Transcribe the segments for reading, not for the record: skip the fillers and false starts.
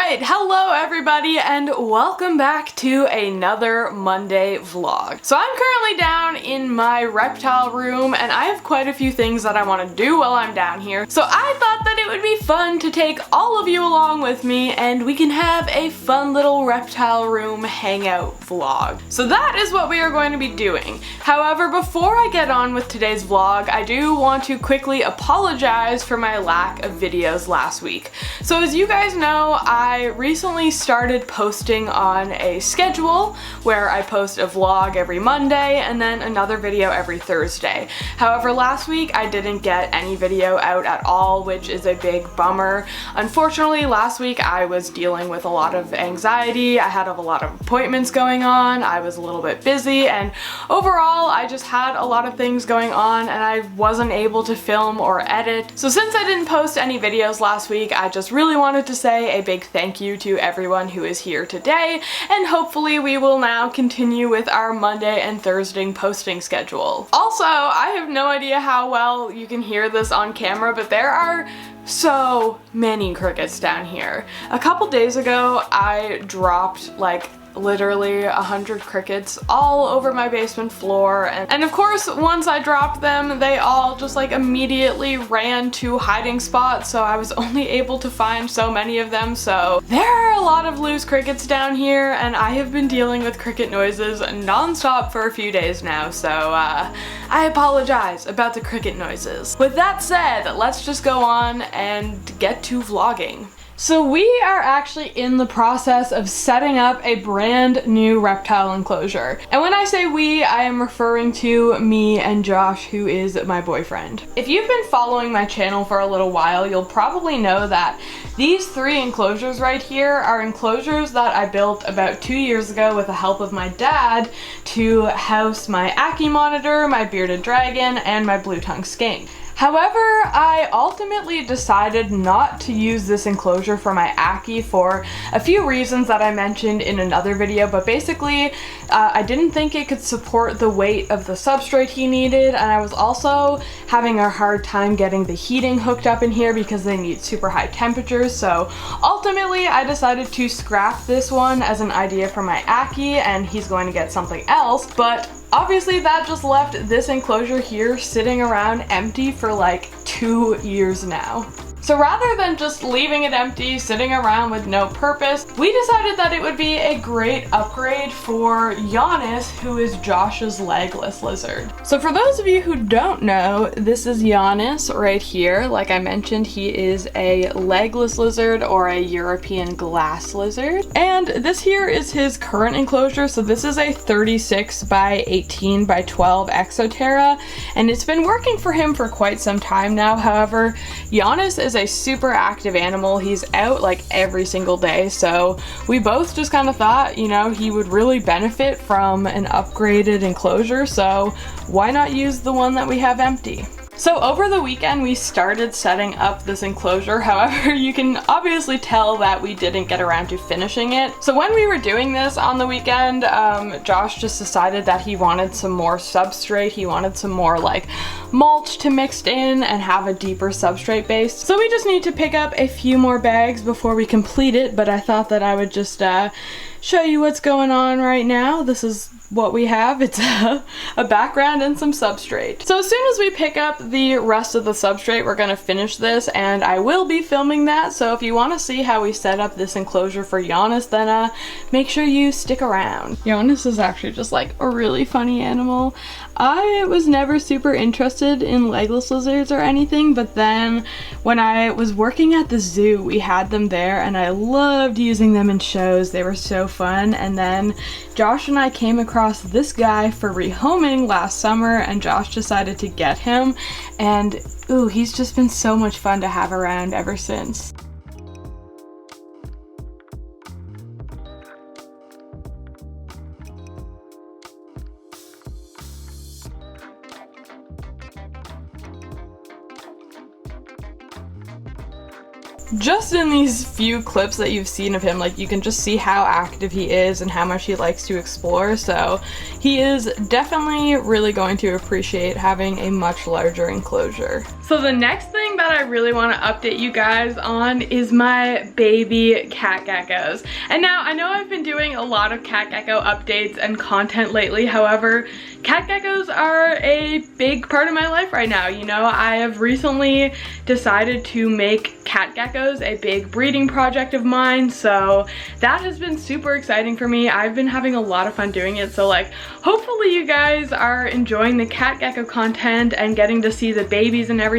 Alright, hello everybody and welcome back to another Monday vlog. So I'm currently down in my reptile room and I have quite a few things that I want to do while I'm down here. So I thought that it would be fun to take all of you along with me and we can have a fun little reptile room hangout vlog. So that is what we are going to be doing. However, before I get on with today's vlog, I do want to quickly apologize for my lack of videos last week. So as you guys know, I recently started posting on a schedule where I post a vlog every Monday and then another video every Thursday. However, last week I didn't get any video out at all, which is a big bummer. Unfortunately, last week I was dealing with a lot of anxiety. I had a lot of appointments going on. I was a little bit busy and overall I just had a lot of things going on and I wasn't able to film or edit. So since I didn't post any videos last week, I just really wanted to say a big thank you to everyone who is here today, and hopefully we will now continue with our Monday and Thursday posting schedule. Also, I have no idea how well you can hear this on camera, but there are so many crickets down here. A couple days ago, I dropped like literally 100 crickets all over my basement floor, and of course once I dropped them they all just like immediately ran to hiding spots, so I was only able to find so many of them. So there are a lot of loose crickets down here and I have been dealing with cricket noises non-stop for a few days now, so I apologize about the cricket noises. With that said, let's just go on and get to vlogging. So we are actually in the process of setting up a brand new reptile enclosure. And when I say we, I am referring to me and Josh, who is my boyfriend. If you've been following my channel for a little while, you'll probably know that these three enclosures right here are enclosures that I built about 2 years ago with the help of my dad to house my Ackie monitor, my bearded dragon, and my blue-tongued skink. However, I ultimately decided not to use this enclosure for my Ackie for a few reasons that I mentioned in another video, but basically I didn't think it could support the weight of the substrate he needed, and I was also having a hard time getting the heating hooked up in here because they need super high temperatures. So ultimately I decided to scrap this one as an idea for my Ackie, and he's going to get something else, but obviously that just left this enclosure here sitting around empty for like 2 years now. So rather than just leaving it empty, sitting around with no purpose, we decided that it would be a great upgrade for Giannis, who is Josh's legless lizard. So for those of you who don't know, this is Giannis right here. Like I mentioned, he is a legless lizard or a European glass lizard. And this here is his current enclosure. So this is a 36 by 18 by 12 Exoterra, and it's been working for him for quite some time now. However, Giannis is a super active animal. He's out like every single day, so we both just kind of thought, you know, he would really benefit from an upgraded enclosure, so why not use the one that we have empty? So over the weekend we started setting up this enclosure. However, you can obviously tell that we didn't get around to finishing it. So when we were doing this on the weekend, Josh just decided that he wanted some more substrate. He wanted some more like mulch to mix in and have a deeper substrate base. So we just need to pick up a few more bags before we complete it, but I thought that I would just show you what's going on right now. This is what we have. It's a background and some substrate. So as soon as we pick up the rest of the substrate, we're gonna finish this, and I will be filming that. So if you want to see how we set up this enclosure for Giannis, then make sure you stick around. Giannis is actually just like a really funny animal. I was never super interested in legless lizards or anything, but then when I was working at the zoo, we had them there and I loved using them in shows. They were so fun. And then Josh and I came across this guy for rehoming last summer, and Josh decided to get him, and ooh, he's just been so much fun to have around ever since. Just in these few clips that you've seen of him, like, you can just see how active he is and how much he likes to explore, so he is definitely really going to appreciate having a much larger enclosure. So the next thing that I really want to update you guys on is my baby cat geckos. And now I know I've been doing a lot of cat gecko updates and content lately. However, cat geckos are a big part of my life right now. You know, I have recently decided to make cat geckos a big breeding project of mine. So that has been super exciting for me. I've been having a lot of fun doing it. So like, hopefully you guys are enjoying the cat gecko content and getting to see the babies and everything.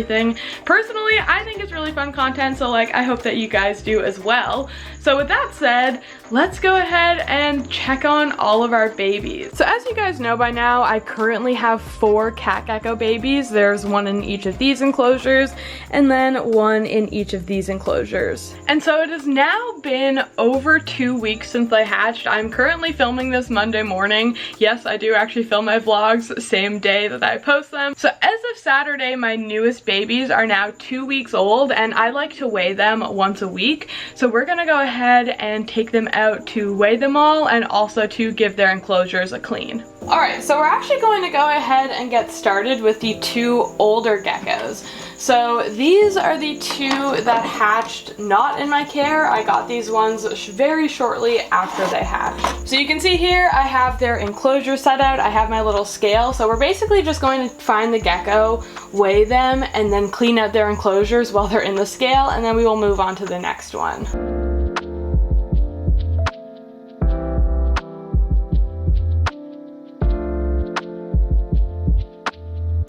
Personally, I think it's really fun content, so like I hope that you guys do as well. So with that said, let's go ahead and check on all of our babies. So as you guys know by now, I currently have 4 cat gecko babies. There's one in each of these enclosures and then one in each of these enclosures. And so it has now been over 2 weeks since they hatched. I'm currently filming this Monday morning. Yes, I do actually film my vlogs same day that I post them. So as of Saturday, my newest babies are now 2 weeks old and I like to weigh them once a week. So we're gonna go ahead and take them out to weigh them all and also to give their enclosures a clean. Alright, so we're actually going to go ahead and get started with the 2 older geckos. So these are the 2 that hatched not in my care. I got these ones very shortly after they hatched. So you can see here I have their enclosure set out. I have my little scale. So we're basically just going to find the gecko, weigh them, and then clean out their enclosures while they're in the scale, and then we will move on to the next one.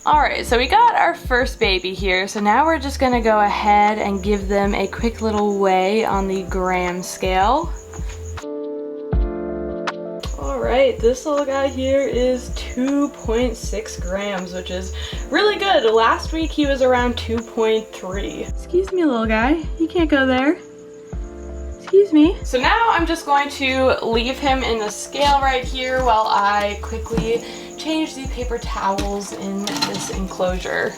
Alright, so we got our first baby here, so now we're just gonna go ahead and give them a quick little weigh on the gram scale. Alright, this little guy here is 2.6 grams, which is really good. Last week he was around 2.3. Excuse me, little guy, you can't go there. Excuse me. So now I'm just going to leave him in the scale right here while I quickly change the paper towels in this enclosure.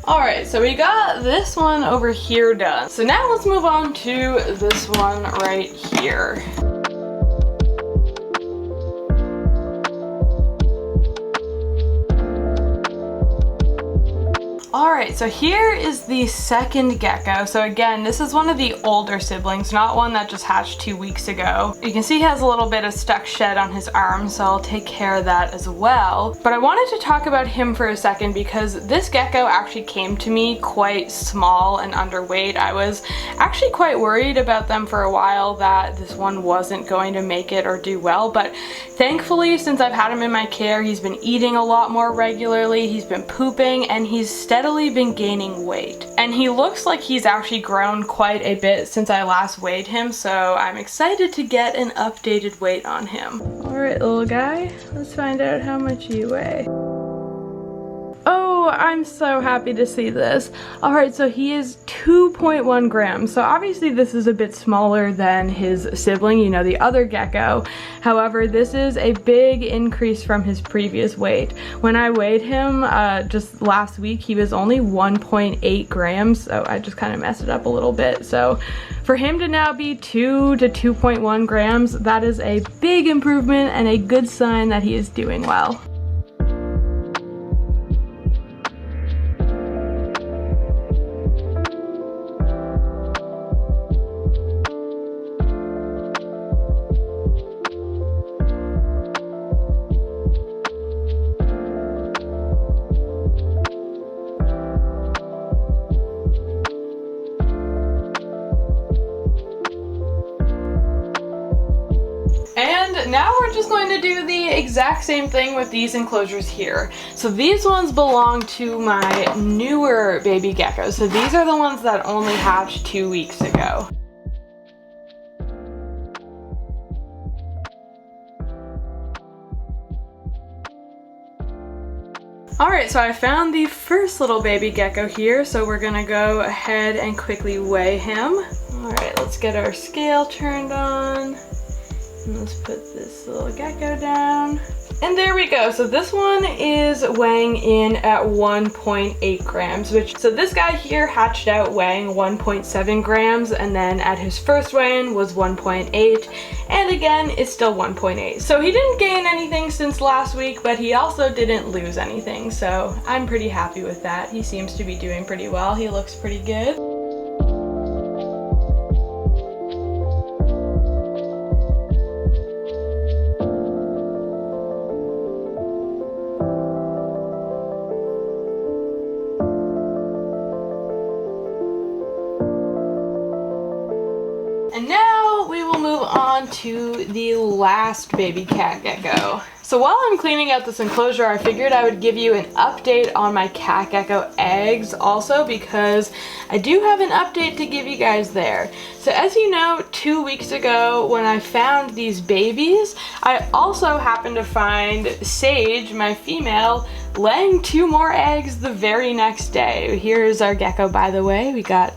Alright, so we got this one over here done. So now let's move on to this one right here. Alright, so here is the second gecko. So again, this is one of the older siblings, not one that just hatched 2 weeks ago. You can see he has a little bit of stuck shed on his arm, so I'll take care of that as well. But I wanted to talk about him for a second because this gecko actually came to me quite small and underweight. I was actually quite worried about them for a while that this one wasn't going to make it or do well, but thankfully, since I've had him in my care, he's been eating a lot more regularly, he's been pooping, and he's steadily been gaining weight. And he looks like he's actually grown quite a bit since I last weighed him, so I'm excited to get an updated weight on him. Alright, little guy, let's find out how much you weigh. Oh, I'm so happy to see this. Alright, so he is 2.1 grams. So obviously this is a bit smaller than his sibling, you know, the other gecko. However, this is a big increase from his previous weight. When I weighed him just last week, he was only 1.8 grams. So I just kind of messed it up a little bit. So for him to now be 2 to 2.1 grams, that is a big improvement and a good sign that he is doing well. And now we're just going to do the exact same thing with these enclosures here. So these ones belong to my newer baby geckos. So these are the ones that only hatched 2 weeks ago. Alright, so I found the first little baby gecko here, so we're gonna go ahead and quickly weigh him. Alright, let's get our scale turned on. And let's put this little gecko down. And there we go. So this one is weighing in at 1.8 grams, so this guy here hatched out weighing 1.7 grams, and then at his first weigh-in was 1.8, and again, it's still 1.8. So he didn't gain anything since last week, but he also didn't lose anything, so I'm pretty happy with that. He seems to be doing pretty well. He looks pretty good. And now we will move on to the last baby cat gecko. So while I'm cleaning out this enclosure, I figured I would give you an update on my cat gecko eggs also, because I do have an update to give you guys there. So as you know, 2 weeks ago when I found these babies, I also happened to find Sage, my female, laying 2 more eggs the very next day. Here's our gecko, by the way. We got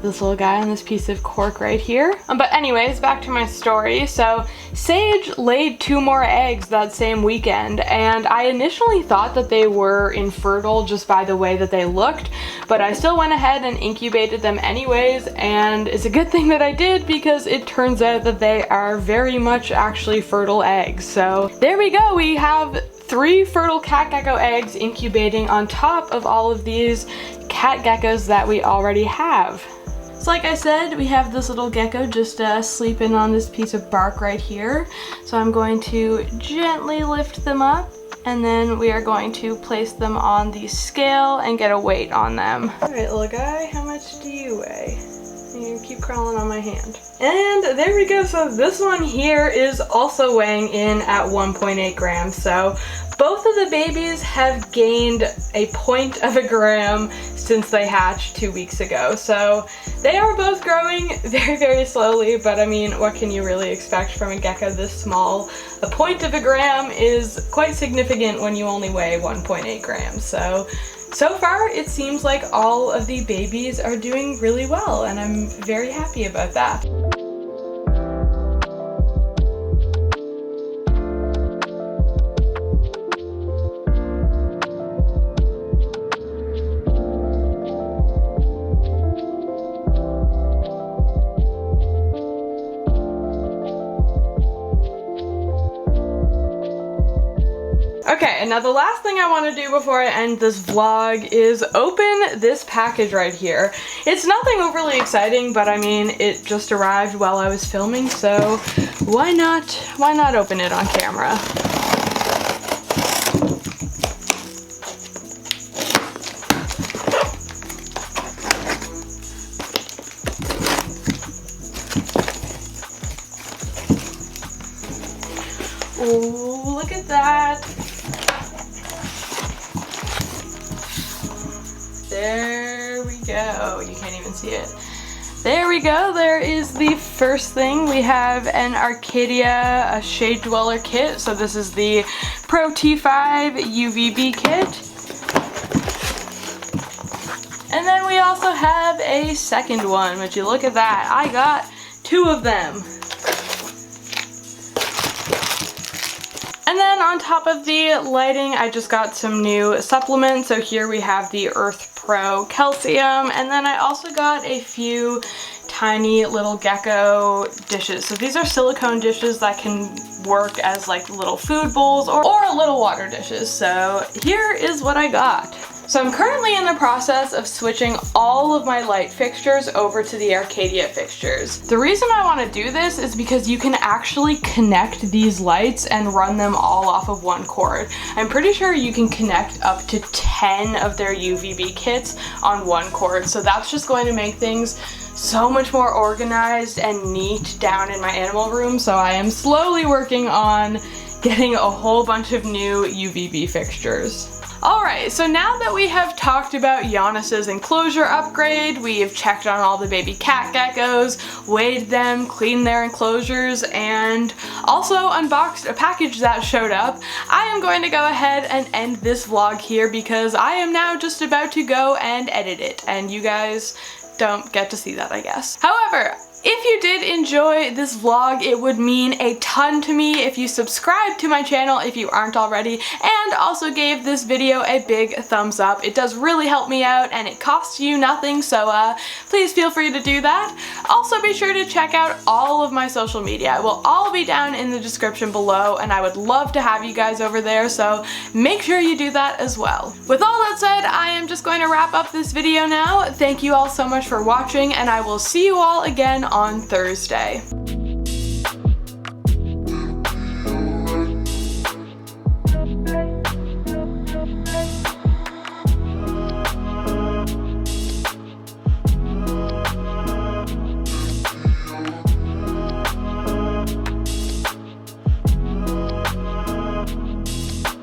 this little guy on this piece of cork right here. But anyways, back to my story. So Sage laid 2 more eggs that same weekend, and I initially thought that they were infertile just by the way that they looked, but I still went ahead and incubated them anyways, and it's a good thing that I did because it turns out that they are very much actually fertile eggs. So there we go. We have 3 fertile cat gecko eggs incubating on top of all of these cat geckos that we already have. So like I said, we have this little gecko just sleeping on this piece of bark right here. So I'm going to gently lift them up, and then we are going to place them on the scale and get a weight on them. All right, little guy, how much do you weigh? You keep crawling on my hand. And there we go. So this one here is also weighing in at 1.8 grams. So both of the babies have gained a 0.1 gram since they hatched 2 weeks ago. So they are both growing very, very slowly, but I mean, what can you really expect from a gecko this small? A 0.1 gram is quite significant when you only weigh 1.8 grams. So far, it seems like all of the babies are doing really well, and I'm very happy about that. Okay, and now the last thing I want to do before I end this vlog is open this package right here. It's nothing overly exciting, but I mean, it just arrived while I was filming, so why not open it on camera? Oh, look at that. There we go. You can't even see it. There we go. There is the first thing. We have an Arcadia, a Shade Dweller kit. So this is the Pro T5 UVB kit. And then we also have a second one. Would you look at that? I got 2 of them. And then on top of the lighting, I just got some new supplements. So here we have the Earth Pro Calcium, and then I also got a few tiny little gecko dishes. So these are silicone dishes that can work as like little food bowls or little water dishes. So here is what I got. So I'm currently in the process of switching all of my light fixtures over to the Arcadia fixtures. The reason I want to do this is because you can actually connect these lights and run them all off of one cord. I'm pretty sure you can connect up to 10 of their UVB kits on one cord, so that's just going to make things so much more organized and neat down in my animal room. So I am slowly working on getting a whole bunch of new UVB fixtures. Alright, so now that we have talked about Giannis's enclosure upgrade, we have checked on all the baby cat geckos, weighed them, cleaned their enclosures, and also unboxed a package that showed up, I am going to go ahead and end this vlog here because I am now just about to go and edit it, and you guys don't get to see that, I guess. However, If you did enjoy this vlog, it would mean a ton to me if you subscribe to my channel if you aren't already, and also gave this video a big thumbs up. It does really help me out and it costs you nothing, so please feel free to do that. Also be sure to check out all of my social media. It will all be down in the description below, and I would love to have you guys over there, so make sure you do that as well. With all that said, I am just going to wrap up this video now. Thank you all so much for watching, and I will see you all again on Thursday.